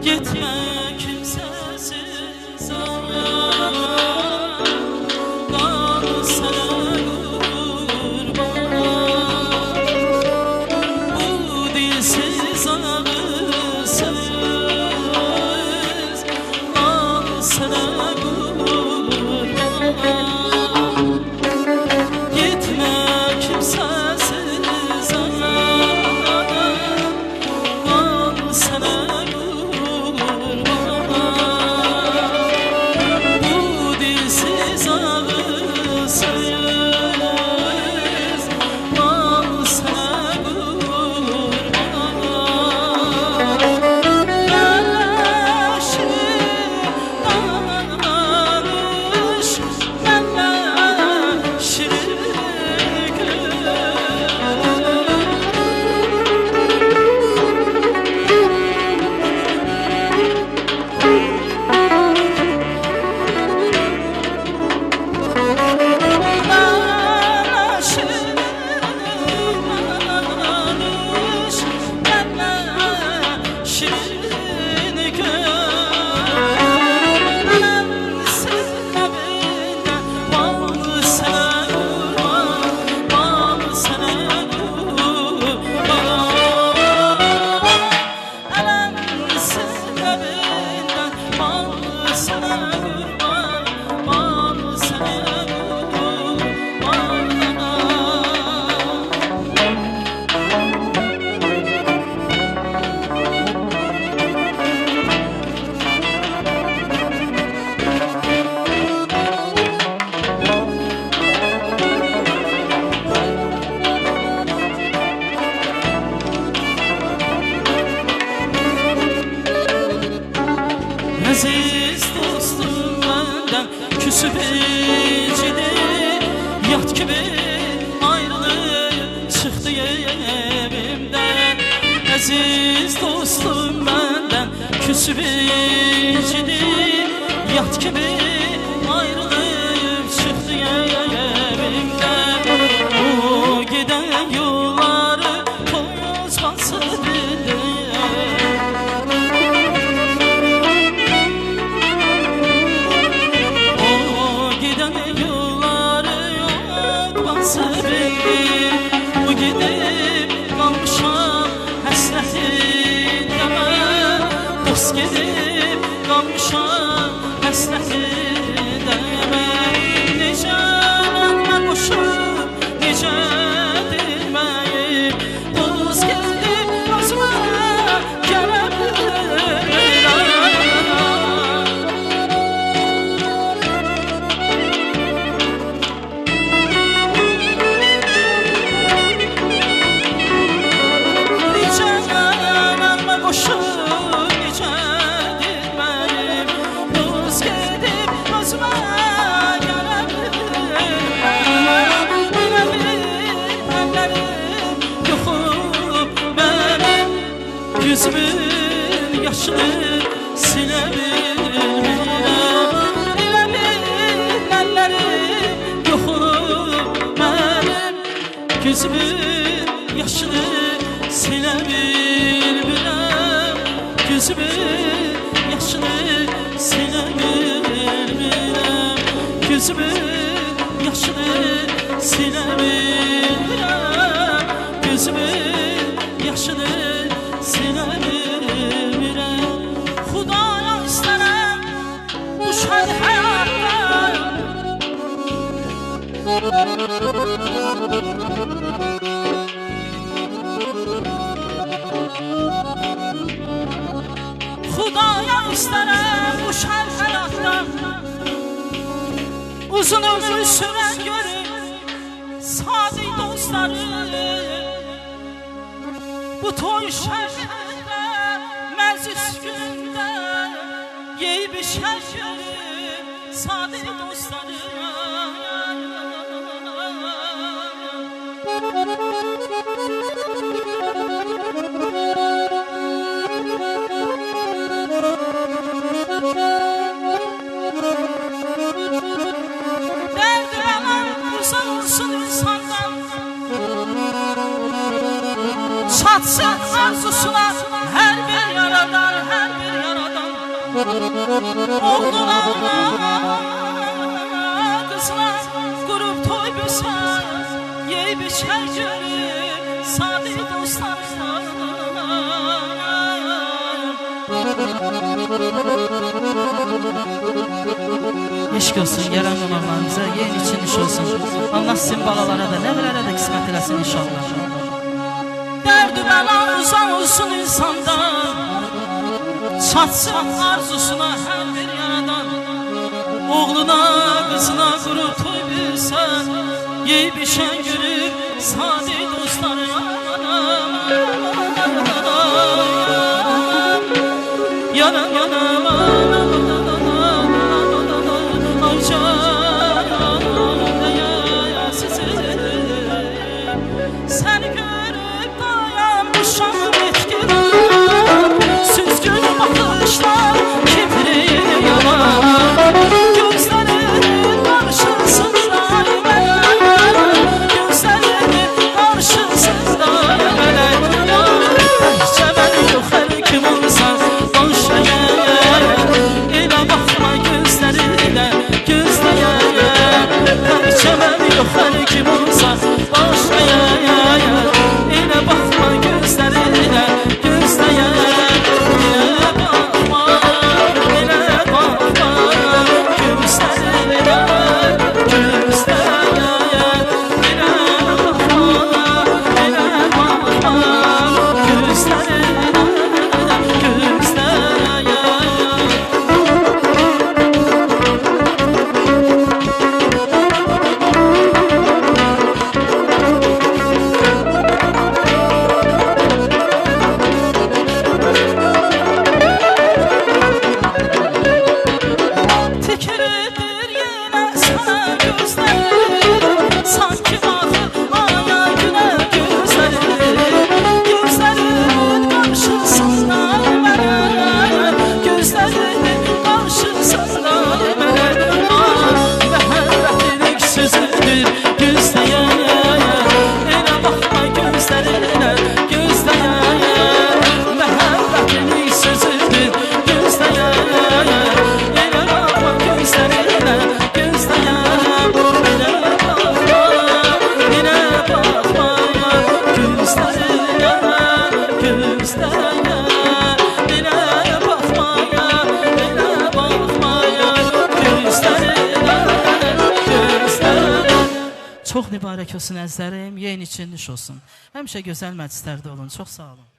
Gitme kimsesiz kal sana kurban. Bu dilsiz ağızsız kal sana kurban. Gitme kimsesiz kal sana Aziz dostum benden küsüp ecidir, yat gibi ayrılıp çıktı evimden. Aziz dostum benden küsüp ecidir, yat gibi ayrılıp çıktı evimden. O giden yolları toz basıp bu gidip kalmışam həsrətində mən, dost gidib kalmışam həsrətində mən. Necə mənə qoşub, necə dilməyib, dost gedib özümə gələ gözümün yaşını silebilmirəm. Elə bil əllərim yox olub mənim, gözümün yaşını silebilmirəm. Gözümün yaşını silebilmirəm. Gözümün yaşını silebilmirəm. Gözümün yaşını silebilmirəm. Xudaya istərəm bu şən həyatda, Xudaya istərəm bu şən həyatda, uzun ömür sürən görüm sadiq dostları. Bu toy şəhərdə, məclis günündə yeyib işər görüm sadiq dostları. Çatsın arzusuna her bir yaradan, her bir yaradan. Oğluna kızına kurup toy büsen, yey biçer görüp sadi dostlarına. Eşk olsun gelen qonaqlarımıza, yeyin için iş olsun. Allah sizin balalara da, nəvələrə də qismət eləsin inşallah. Dərdi bəla uzaq olsun insandan, çatsın arzusuna hər bir yaradan. Oğluna, qızına qurub toy bilsən, yeyib işən gülüb sadi dostlarına. Yanım yanım ay canım sizi. Səni görüb dayanmışam etkin, süzgün baxışlar kibriyi yalan. Gözlərin qarşısında mələk, gözlərin qarşısında mələk. Təkcə mən yox hər kim olsan boş əgər, elə baxma gözlərinə gözləyər. Təkcə mən yox hər kim olsan boş əgər, elə baxma gözlərinə gözləyər. Elə baxma, elə baxma gözlərinə gözləyər. Elə baxma, elə baxma gözlərinə gözləyər. Tükürüdür yenə sana gözlərim, sanki baxır aya günə gözlərim. Gözlərin qarşısında mənə, gözlərin qarşısında mənə. Məhəbbətilik sözüdür gözləyər, elə baxma gözlərinə gözləyər. Məhəbbətilik sözüdür gözləyər, elə baxma gözlərinə gözləyər. Elə baxma, elə baxma gözlərinə gözləyər. Elə baxma, elə baxma gözlərinə gözləyər. Çox mübarək olsun əzlərim, yeyin için iş olsun. Həmişə gözəl məclislərdə olun, çox sağ olun.